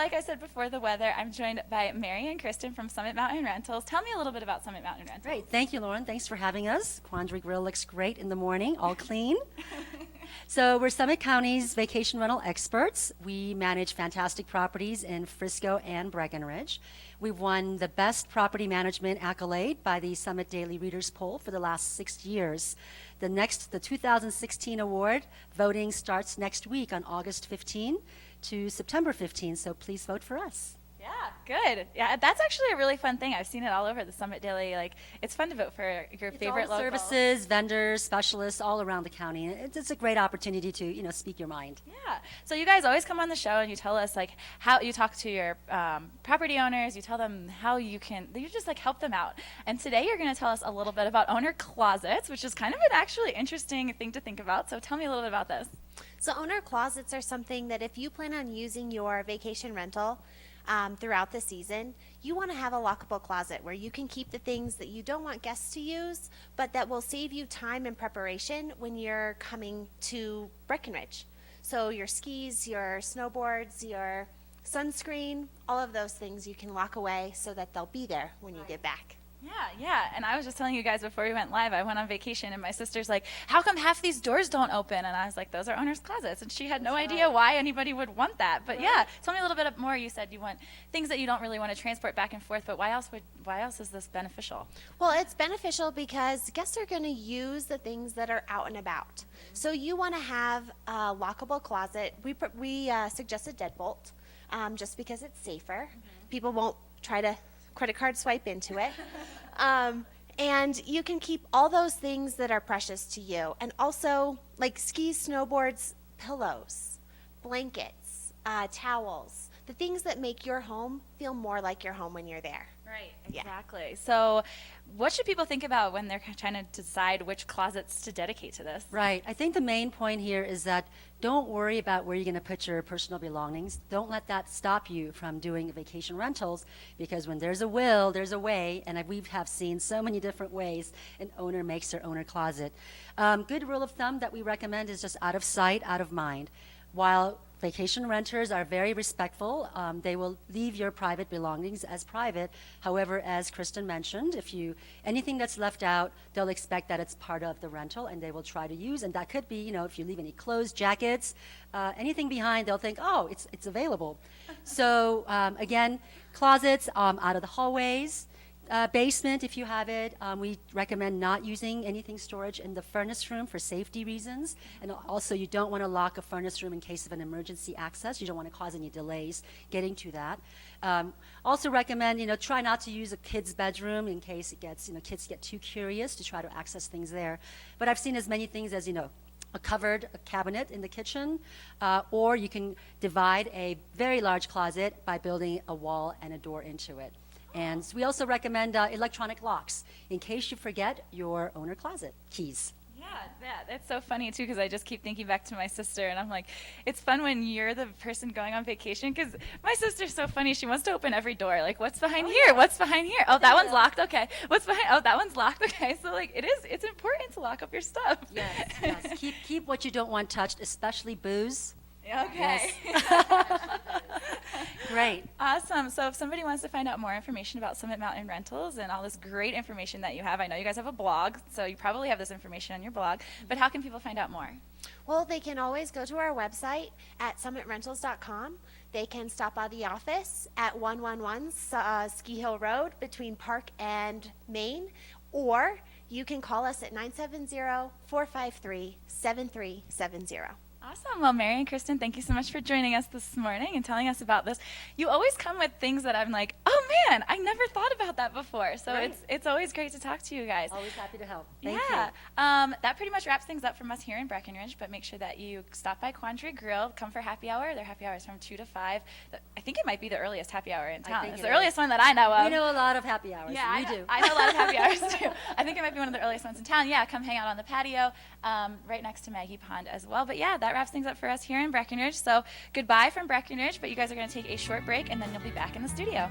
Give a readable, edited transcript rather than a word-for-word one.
like I said before the weather, I'm joined by Mary and Kristen from Summit Mountain Rentals. Tell me a little bit about Summit Mountain Rentals. Great. Thank you, Lauren. Thanks for having us. Quandary Grill looks great in the morning, all clean. So we're Summit County's vacation rental experts. We manage fantastic properties in Frisco and Breckenridge. We've won the Best Property Management accolade by the Summit Daily Readers Poll for the last 6 years. The 2016 award voting starts next week on August 15 to September 15, so please vote for us. Yeah, good. Yeah, that's actually a really fun thing. I've seen it all over the Summit Daily. Like, it's fun to vote for your favorite all local services, vendors, specialists all around the county. It's a great opportunity to speak your mind. Yeah. So you guys always come on the show and you tell us like how you talk to your property owners. You tell them how you just like help them out. And today you're going to tell us a little bit about owner closets, which is kind of an actually interesting thing to think about. So tell me a little bit about this. So owner closets are something that if you plan on using your vacation rental throughout the season, you want to have a lockable closet where you can keep the things that you don't want guests to use, but that will save you time and preparation when you're coming to Breckenridge. So your skis, your snowboards, your sunscreen, all of those things you can lock away so that they'll be there when you get back. Yeah. And I was just telling you guys before we went live, I went on vacation and my sister's like, how come half these doors don't open? And I was like, those are owner's closets. And she had no idea why anybody would want that. But yeah, tell me a little bit more. You said you want things that you don't really want to transport back and forth, but why else is this beneficial? Well, it's beneficial because guests are going to use the things that are out and about. So you want to have a lockable closet. We suggest a deadbolt just because it's safer. People won't try to credit card swipe into it. And you can keep all those things that are precious to you. And also, like skis, snowboards, pillows, blankets, towels, the things that make your home feel more like your home when you're there. Right, exactly. Yeah. So what should people think about when they're trying to decide which closets to dedicate to this? Right. I think the main point here is that don't worry about where you're going to put your personal belongings. Don't let that stop you from doing vacation rentals, because when there's a will, there's a way, and we have seen so many different ways an owner makes their owner closet. Good rule of thumb that we recommend is just out of sight, out of mind. While vacation renters are very respectful, they will leave your private belongings as private. However, as Kristen mentioned, anything that's left out, they'll expect that it's part of the rental and they will try to use. And that could be, if you leave any clothes, jackets, anything behind, they'll think, oh, it's available. So again, closets out of the hallways. Basement, if you have it, we recommend not using anything storage in the furnace room for safety reasons. And also, you don't want to lock a furnace room in case of an emergency access. You don't want to cause any delays getting to that. Also recommend, try not to use a kid's bedroom in case kids get too curious to try to access things there. But I've seen as many things as, a cabinet in the kitchen, or you can divide a very large closet by building a wall and a door into it. And we also recommend electronic locks in case you forget your owner closet keys. Yeah, that's so funny too, because I just keep thinking back to my sister, and I'm like, it's fun when you're the person going on vacation, because my sister's so funny. She wants to open every door. Like, what's behind here? Yeah. What's behind here? Oh, that one's locked. Okay. What's behind? Oh, that one's locked. Okay. So like, it's important to lock up your stuff. Yes. Keep what you don't want touched, especially booze. Okay. Yes. Great. Awesome. So if somebody wants to find out more information about Summit Mountain Rentals and all this great information that you have, I know you guys have a blog, so you probably have this information on your blog, but how can people find out more? Well, they can always go to our website at summitrentals.com. They can stop by the office at 111 Ski Hill Road between Park and Main, or you can call us at 970-453-7370. Awesome. Well, Mary and Kristen, thank you so much for joining us this morning and telling us about this. You always come with things that I'm like, oh man, I never thought about that before. So right. it's always great to talk to you guys. Always happy to help. Thank you. That pretty much wraps things up from us here in Breckenridge, but make sure that you stop by Quandary Grill, come for happy hour. Their happy hour is from 2 to 5. I think it might be the earliest happy hour in town. It's the earliest one that I know of. We know a lot of happy hours. Yeah, we do. I know a lot of happy hours too. I think it might be one of the earliest ones in town. Yeah, come hang out on the patio right next to Maggie Pond as well. But yeah, that wraps things up for us here in Breckenridge. So goodbye from Breckenridge, but you guys are going to take a short break and then you'll be back in the studio.